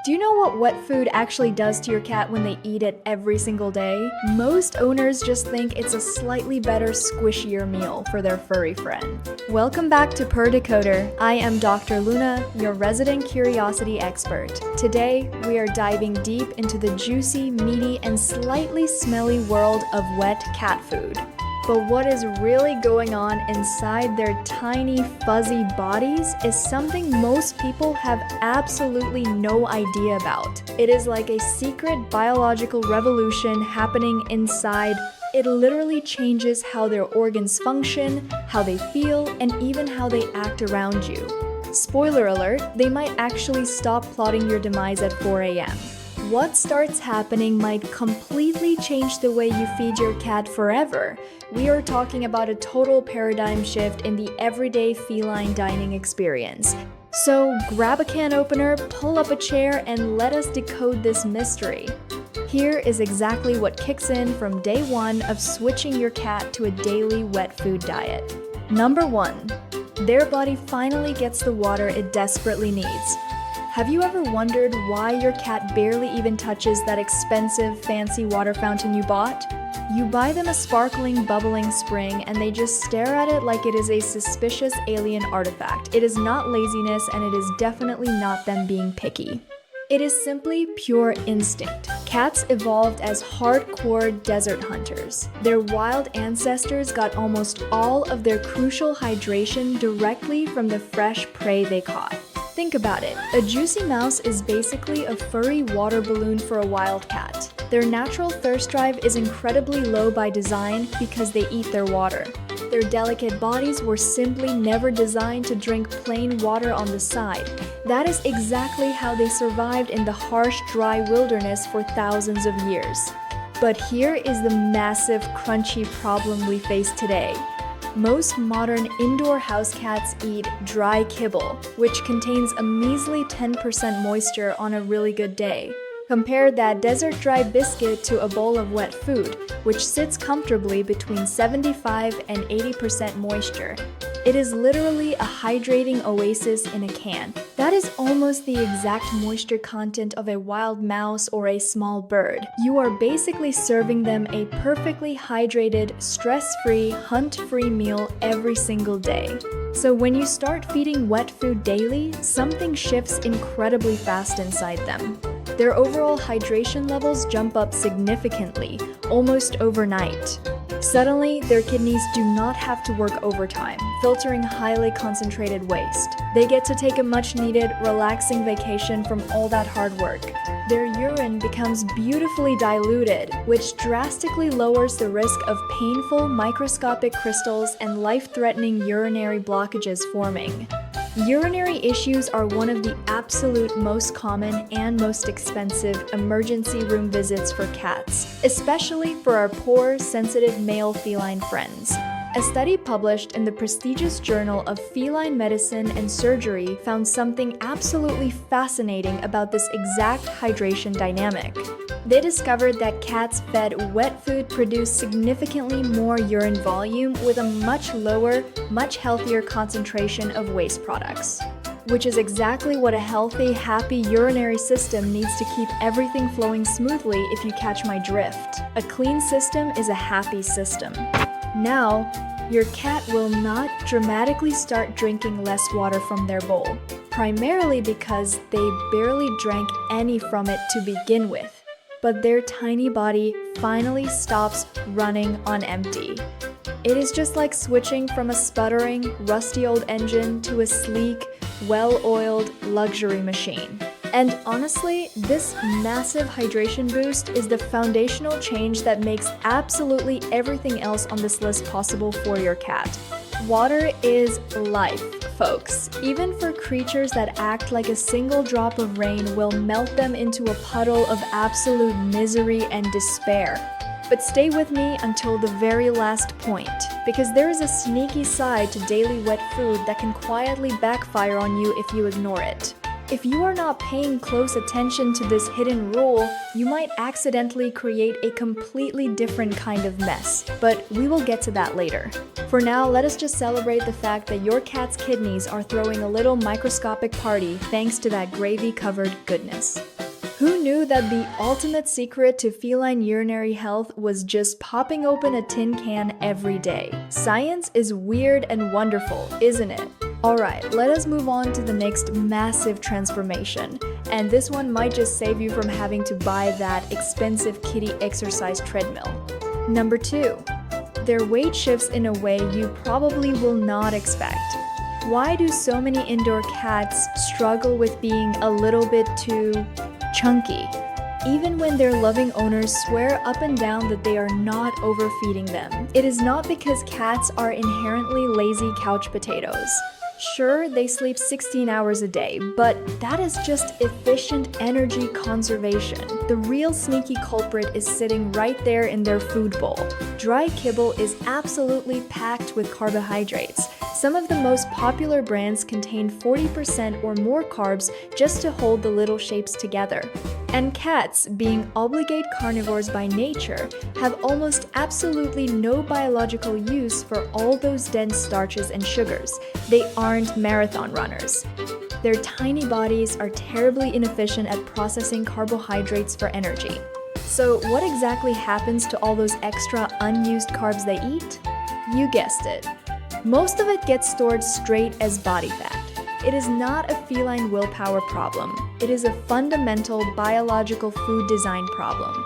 Do you know what wet food actually does to your cat when they eat it every single day? Most owners just think it's a slightly better, squishier meal for their furry friend. Welcome back to Purr Decoder. I am Dr. Luna, your resident curiosity expert. Today, we are diving deep into the juicy, meaty, and slightly smelly world of wet cat food. But what is really going on inside their tiny, fuzzy bodies is something most people have absolutely no idea about. It is like a secret biological revolution happening inside. It literally changes how their organs function, how they feel, and even how they act around you. Spoiler alert, they might actually stop plotting your demise at 4 a.m. What starts happening might completely change the way you feed your cat forever. We are talking about a total paradigm shift in the everyday feline dining experience. So grab a can opener, pull up a chair, and let us decode this mystery. Here is exactly what kicks in from day one of switching your cat to a daily wet food diet. Number 1. Their body finally gets the water it desperately needs. Have you ever wondered why your cat barely even touches that expensive, fancy water fountain you bought? You buy them a sparkling, bubbling spring, and they just stare at it like it is a suspicious alien artifact. It is not laziness, and it is definitely not them being picky. It is simply pure instinct. Cats evolved as hardcore desert hunters. Their wild ancestors got almost all of their crucial hydration directly from the fresh prey they caught. Think about it. A juicy mouse is basically a furry water balloon for a wild cat. Their natural thirst drive is incredibly low by design because they eat their water. Their delicate bodies were simply never designed to drink plain water on the side. That is exactly how they survived in the harsh, dry wilderness for thousands of years. But here is the massive, crunchy problem we face today. Most modern indoor house cats eat dry kibble, which contains a measly 10% moisture on a really good day. Compare that desert dry biscuit to a bowl of wet food, which sits comfortably between 75 and 80% moisture. It is literally a hydrating oasis in a can. That is almost the exact moisture content of a wild mouse or a small bird. You are basically serving them a perfectly hydrated, stress-free, hunt-free meal every single day. So when you start feeding wet food daily, something shifts incredibly fast inside them. Their overall hydration levels jump up significantly, almost overnight. Suddenly, their kidneys do not have to work overtime, filtering highly concentrated waste. They get to take a much-needed, relaxing vacation from all that hard work. Their urine becomes beautifully diluted, which drastically lowers the risk of painful, microscopic crystals and life-threatening urinary blockages forming. Urinary issues are one of the absolute most common and most expensive emergency room visits for cats, especially for our poor, sensitive male feline friends. A study published in the prestigious Journal of Feline Medicine and Surgery found something absolutely fascinating about this exact hydration dynamic. They discovered that cats fed wet food produced significantly more urine volume with a much lower, much healthier concentration of waste products. Which is exactly what a healthy, happy urinary system needs to keep everything flowing smoothly, if you catch my drift. A clean system is a happy system. Now, your cat will not dramatically start drinking less water from their bowl, primarily because they barely drank any from it to begin with. But their tiny body finally stops running on empty. It is just like switching from a sputtering, rusty old engine to a sleek, well-oiled luxury machine. And honestly, this massive hydration boost is the foundational change that makes absolutely everything else on this list possible for your cat. Water is life, folks. Even for creatures that act like a single drop of rain will melt them into a puddle of absolute misery and despair. But stay with me until the very last point, because there is a sneaky side to daily wet food that can quietly backfire on you if you ignore it. If you are not paying close attention to this hidden rule, you might accidentally create a completely different kind of mess, but we will get to that later. For now, let us just celebrate the fact that your cat's kidneys are throwing a little microscopic party thanks to that gravy-covered goodness. Who knew that the ultimate secret to feline urinary health was just popping open a tin can every day? Science is weird and wonderful, isn't it? Alright, let us move on to the next massive transformation. And this one might just save you from having to buy that expensive kitty exercise treadmill. Number 2. Their weight shifts in a way you probably will not expect. Why do so many indoor cats struggle with being a little bit too chunky, even when their loving owners swear up and down that they are not overfeeding them? It is not because cats are inherently lazy couch potatoes. Sure, they sleep 16 hours a day, but that is just efficient energy conservation. The real sneaky culprit is sitting right there in their food bowl. Dry kibble is absolutely packed with carbohydrates. Some of the most popular brands contain 40% or more carbs just to hold the little shapes together. And cats, being obligate carnivores by nature, have almost absolutely no biological use for all those dense starches and sugars. They aren't marathon runners. Their tiny bodies are terribly inefficient at processing carbohydrates for energy. So what exactly happens to all those extra unused carbs they eat? You guessed it. Most of it gets stored straight as body fat. It is not a feline willpower problem. It is a fundamental biological food design problem.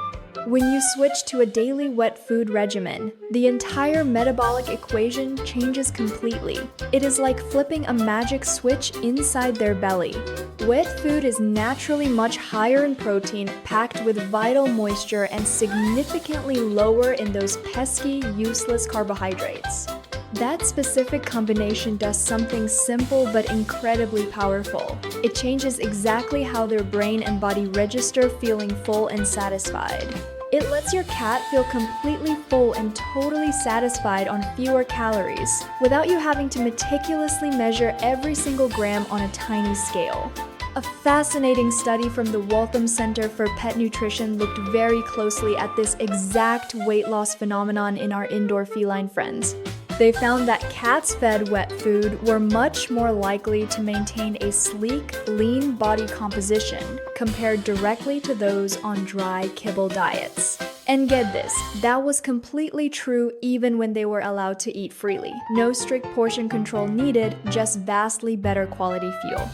When you switch to a daily wet food regimen, the entire metabolic equation changes completely. It is like flipping a magic switch inside their belly. Wet food is naturally much higher in protein, packed with vital moisture, and significantly lower in those pesky, useless carbohydrates. That specific combination does something simple but incredibly powerful. It changes exactly how their brain and body register feeling full and satisfied. It lets your cat feel completely full and totally satisfied on fewer calories, without you having to meticulously measure every single gram on a tiny scale. A fascinating study from the Waltham Center for Pet Nutrition looked very closely at this exact weight loss phenomenon in our indoor feline friends. They found that cats fed wet food were much more likely to maintain a sleek, lean body composition compared directly to those on dry kibble diets. And get this, that was completely true even when they were allowed to eat freely. No strict portion control needed, just vastly better quality fuel.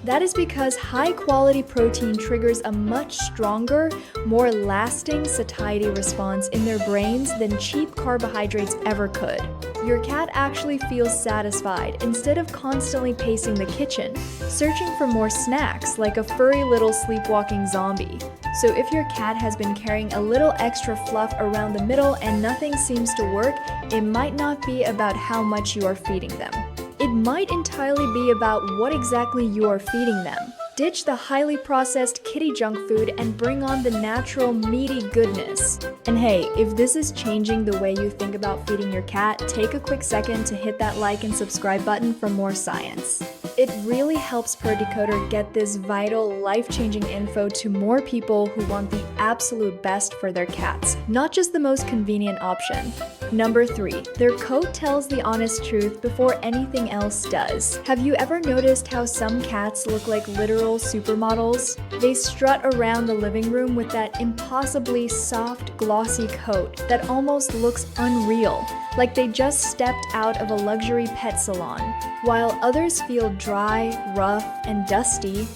That is because high-quality protein triggers a much stronger, more lasting satiety response in their brains than cheap carbohydrates ever could. Your cat actually feels satisfied instead of constantly pacing the kitchen, searching for more snacks like a furry little sleepwalking zombie. So if your cat has been carrying a little extra fluff around the middle and nothing seems to work, it might not be about how much you are feeding them. It might entirely be about what exactly you are feeding them. Ditch the highly processed kitty junk food and bring on the natural meaty goodness. And hey, if this is changing the way you think about feeding your cat, take a quick second to hit that like and subscribe button for more science. It really helps Purr Decoder get this vital, life-changing info to more people who want the absolute best for their cats, not just the most convenient option. Number 3, their coat tells the honest truth before anything else does. Have you ever noticed how some cats look like literal supermodels? They strut around the living room with that impossibly soft, glossy coat that almost looks unreal, like they just stepped out of a luxury pet salon, while others feel dry, rough, and dusty.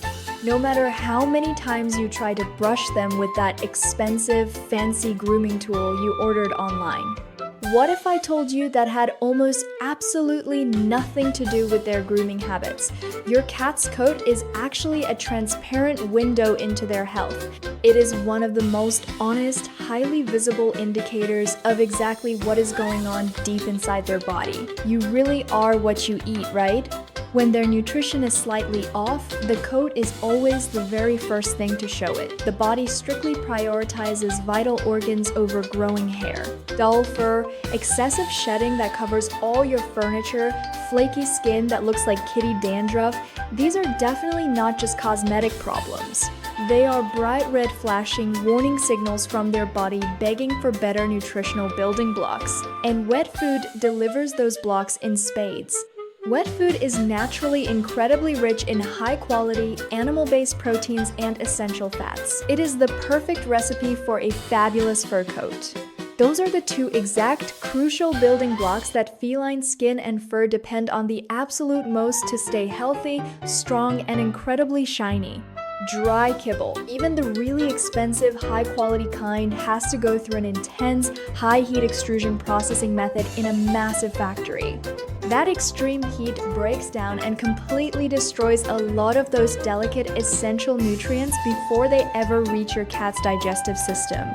No matter how many times you try to brush them with that expensive, fancy grooming tool you ordered online. What if I told you that had almost absolutely nothing to do with their grooming habits? Your cat's coat is actually a transparent window into their health. It is one of the most honest, highly visible indicators of exactly what is going on deep inside their body. You really are what you eat, right? When their nutrition is slightly off, the coat is always the very first thing to show it. The body strictly prioritizes vital organs over growing hair. Dull fur, excessive shedding that covers all your furniture, flaky skin that looks like kitty dandruff, these are definitely not just cosmetic problems. They are bright red flashing warning signals from their body begging for better nutritional building blocks. And wet food delivers those blocks in spades. Wet food is naturally incredibly rich in high-quality, animal-based proteins and essential fats. It is the perfect recipe for a fabulous fur coat. Those are the two exact crucial building blocks that feline skin and fur depend on the absolute most to stay healthy, strong, and incredibly shiny. Dry kibble. Even the really expensive, high-quality kind has to go through an intense, high-heat extrusion processing method in a massive factory. That extreme heat breaks down and completely destroys a lot of those delicate, essential nutrients before they ever reach your cat's digestive system.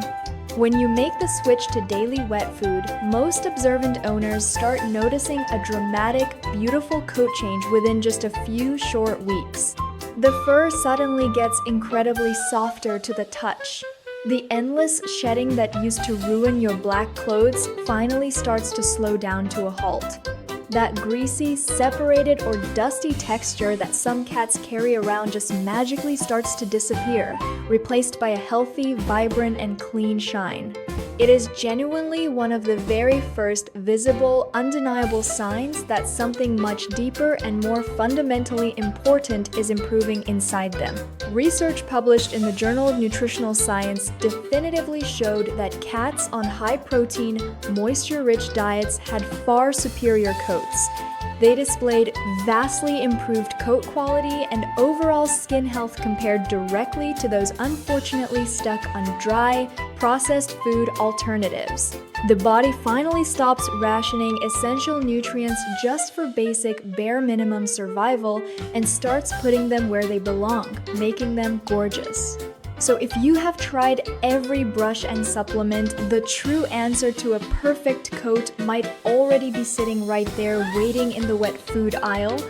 When you make the switch to daily wet food, most observant owners start noticing a dramatic, beautiful coat change within just a few short weeks. The fur suddenly gets incredibly softer to the touch. The endless shedding that used to ruin your black clothes finally starts to slow down to a halt. That greasy, separated, or dusty texture that some cats carry around just magically starts to disappear, replaced by a healthy, vibrant, and clean shine. It is genuinely one of the very first visible, undeniable signs that something much deeper and more fundamentally important is improving inside them. Research published in the Journal of Nutritional Science definitively showed that cats on high-protein, moisture-rich diets had far superior coats. They displayed vastly improved coat quality and overall skin health compared directly to those unfortunately stuck on dry, processed food alternatives. The body finally stops rationing essential nutrients just for basic, bare minimum survival and starts putting them where they belong, making them gorgeous. So if you have tried every brush and supplement, the true answer to a perfect coat might already be sitting right there waiting in the wet food aisle.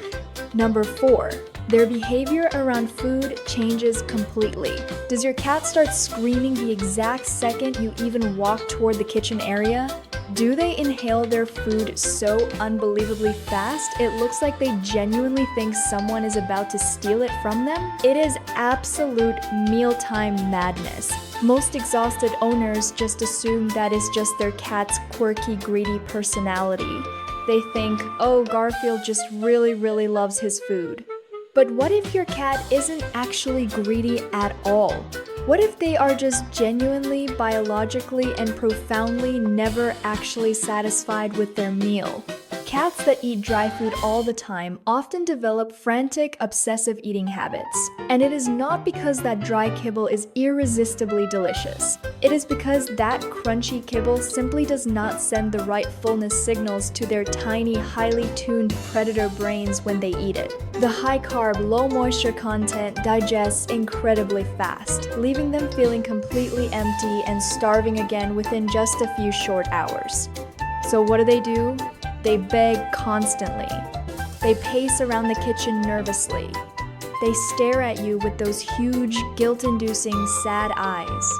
Number 4. Their behavior around food changes completely. Does your cat start screaming the exact second you even walk toward the kitchen area? Do they inhale their food so unbelievably fast it looks like they genuinely think someone is about to steal it from them? It is absolute mealtime madness. Most exhausted owners just assume that is just their cat's quirky, greedy personality. They think, oh, Garfield just really loves his food. But what if your cat isn't actually greedy at all? What if they are just genuinely, biologically, and profoundly never actually satisfied with their meal? Cats that eat dry food all the time often develop frantic, obsessive eating habits. And it is not because that dry kibble is irresistibly delicious. It is because that crunchy kibble simply does not send the right fullness signals to their tiny, highly tuned predator brains when they eat it. The high-carb, low-moisture content digests incredibly fast, leaving them feeling completely empty and starving again within just a few short hours. So what do? They beg constantly. They pace around the kitchen nervously. They stare at you with those huge, guilt-inducing, sad eyes.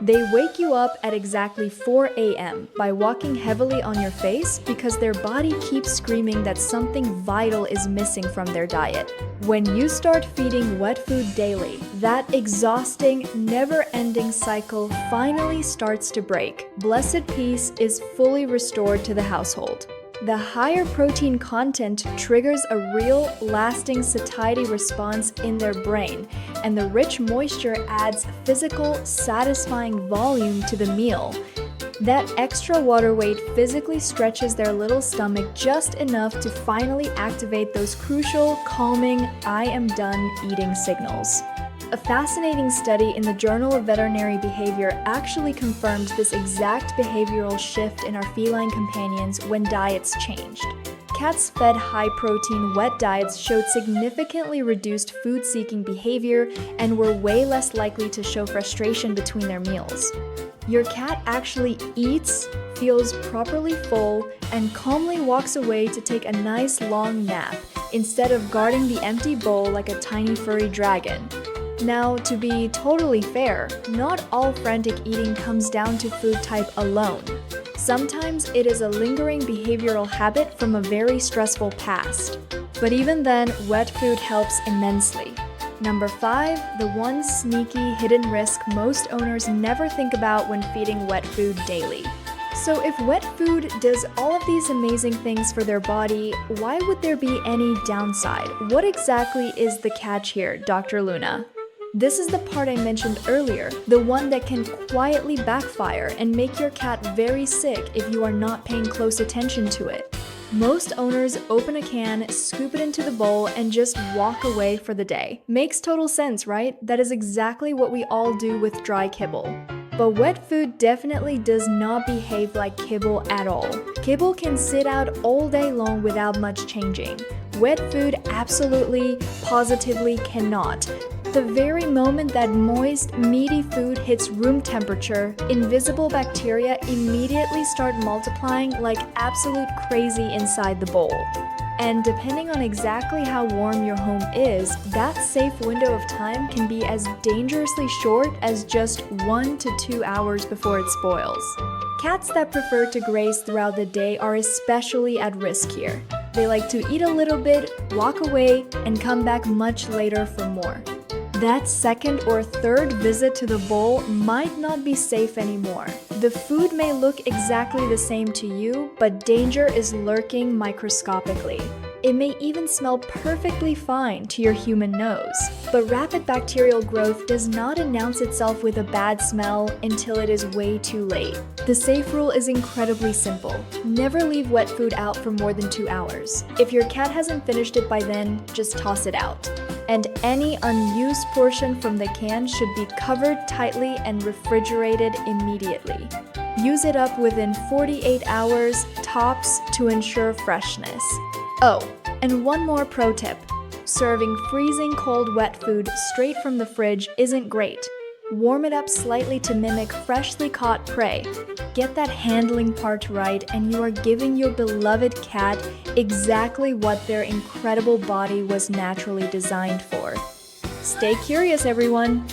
They wake you up at exactly 4 a.m. by walking heavily on your face because their body keeps screaming that something vital is missing from their diet. When you start feeding wet food daily, that exhausting, never-ending cycle finally starts to break. Blessed peace is fully restored to the household. The higher protein content triggers a real, lasting satiety response in their brain, and the rich moisture adds physical, satisfying volume to the meal. That extra water weight physically stretches their little stomach just enough to finally activate those crucial, calming, I am done eating signals. A fascinating study in the Journal of Veterinary Behavior actually confirmed this exact behavioral shift in our feline companions when diets changed. Cats fed high-protein wet diets showed significantly reduced food-seeking behavior and were way less likely to show frustration between their meals. Your cat actually eats, feels properly full, and calmly walks away to take a nice long nap, instead of guarding the empty bowl like a tiny furry dragon. Now, to be totally fair, not all frantic eating comes down to food type alone. Sometimes it is a lingering behavioral habit from a very stressful past. But even then, wet food helps immensely. Number 5, the one sneaky hidden risk most owners never think about when feeding wet food daily. So if wet food does all of these amazing things for their body, why would there be any downside? What exactly is the catch here, Dr. Luna? This is the part I mentioned earlier, the one that can quietly backfire and make your cat very sick if you are not paying close attention to it. Most owners open a can, scoop it into the bowl, and just walk away for the day. Makes total sense, right? That is exactly what we all do with dry kibble. But wet food definitely does not behave like kibble at all. Kibble can sit out all day long without much changing. Wet food absolutely, positively cannot. The very moment that moist, meaty food hits room temperature, invisible bacteria immediately start multiplying like absolute crazy inside the bowl. And depending on exactly how warm your home is, that safe window of time can be as dangerously short as just 1 to 2 hours before it spoils. Cats that prefer to graze throughout the day are especially at risk here. They like to eat a little bit, walk away, and come back much later for more. That second or third visit to the bowl might not be safe anymore. The food may look exactly the same to you, but danger is lurking microscopically. It may even smell perfectly fine to your human nose. But rapid bacterial growth does not announce itself with a bad smell until it is way too late. The safe rule is incredibly simple. Never leave wet food out for more than 2 hours. If your cat hasn't finished it by then, just toss it out. And any unused portion from the can should be covered tightly and refrigerated immediately. Use it up within 48 hours tops to ensure freshness. Oh, and one more pro tip. Serving freezing cold wet food straight from the fridge isn't great. Warm it up slightly to mimic freshly caught prey. Get that handling part right and you are giving your beloved cat exactly what their incredible body was naturally designed for. Stay curious, everyone!